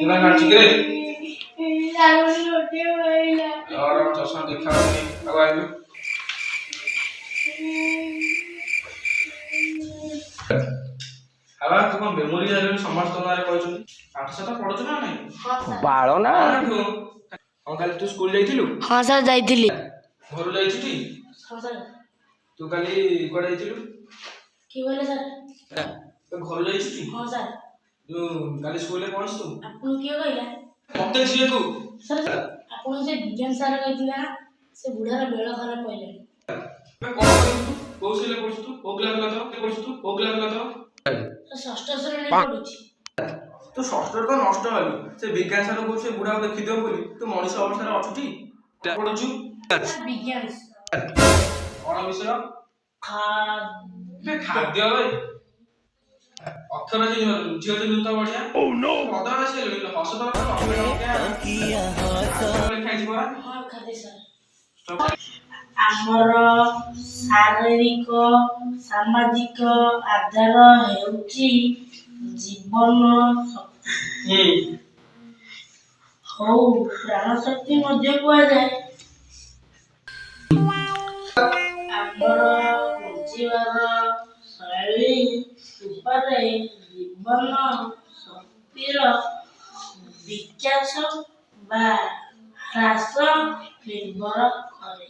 इना काची करे लाल रोटी होइला और चश्मा देखाउनी आगु हवा तुम मेमोरी जाले समस्त नारे कहछन पाठ साठ पढछु ना नहीं बाळो ना हम काली तू स्कूल जाइथिलु हां सर जाइथिली घर जाइछि हां सर तू काली कोड जाइथिलु की बोले सर तो घर जाइछि हां सर तू काली स्कूल में पढछु आपन के कहला मते छिए तू सर आपन जे विज्ञान सर कहथिला से बुढ़ार बेळ खराब पहिले मैं कौन करू कौशल पढछु तू ओ क्लास ला तो के पढछु तू ओ क्लास ला तो षष्ठ श्रेणी पढुछि तू षष्ठ तो नष्ट हलु से विज्ञान सर को से बुढ़ा देखि दियो बोली तू मनीष अवस्था अछुटी पढछु विज्ञान कौन विषय खाद्य अक्षर जे झियो जे नुता बढ़िया ओ नो मदा से हस तो किया हस खाइ छी हां खादे सर ଆମର ଶାରୀରିକ ସାମାଜିକ ଆଧାର ହେଉଛି ଜୀବନ ଶକ୍ତି ହଉ ପ୍ରାଣ ଶକ୍ତି ମଧ୍ୟ କୁହାଯାଏ ଆମର ବଞ୍ଚିବାର ଶୈଳୀ ଉପରେ ଜୀବନ ଶକ୍ତିର ବିକାଶ ବା ହ୍ରାସ ନିର୍ଭର କରେ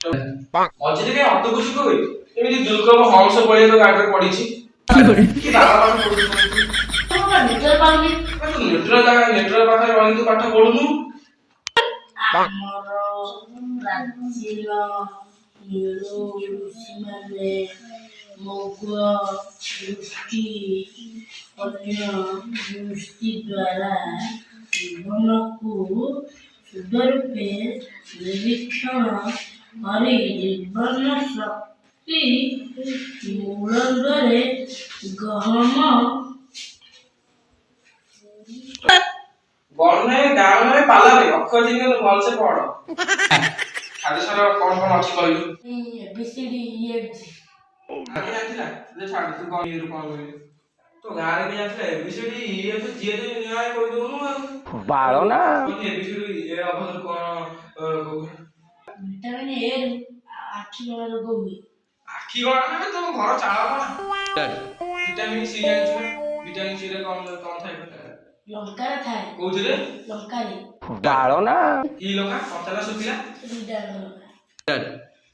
मझे के अत कुछ कोई एमिति दुर्गम हंस पळे तो गाडर पडीछि कि बाबा पाठ पढु तो नेटर पाउनी तू नेटर पाठ रही तू पाठ पढुनु ଆମର ପ୍ରାଚୀନ ନୀଳ ଋଷିମାନେ ମୋଗ ଦୃଷ୍ଟି ଅନ୍ୟ ଦୃଷ୍ଟି ଦ୍ୱାରା ଜୀବନକୁ ସୁଦରୂପେ ନିରୀକ୍ଷଣ କରି ଜୀବନ ଶକ୍ତି ମୂଳରେ ଗହମ गणने गाँव में पाला रे अक्षर जिन भल से पढ़ खाली सारा कौन कौन अछि कहलु एबीसीडी ईएफ आगे जाथिला जे छाड़ तू कौन ये कौन बोले तो गारे में जाथिला एबीसीडी ईएफ जे जे न्याय कोइ दोनु बाळो ना एबीसीडी ए अभर कौन विटामिन ए आखि गला रोग हुए आखि गणा में तो घर चाला ना विटामिन सी जानि विटामिन सी रे कौन कौन थाइ लंका रे थाए कोउथिले लंका रे बाळो ना ई लंका कतला सुखिला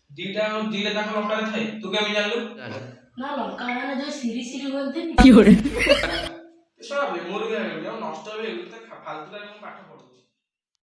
दीटा दाख लंका रे थाइ तू केमि जानलु ना लंका रे जो सिरी सिरी बोलते की हो रे सब मेमोरी नष्ट होवे फालतू रे पाठ पढु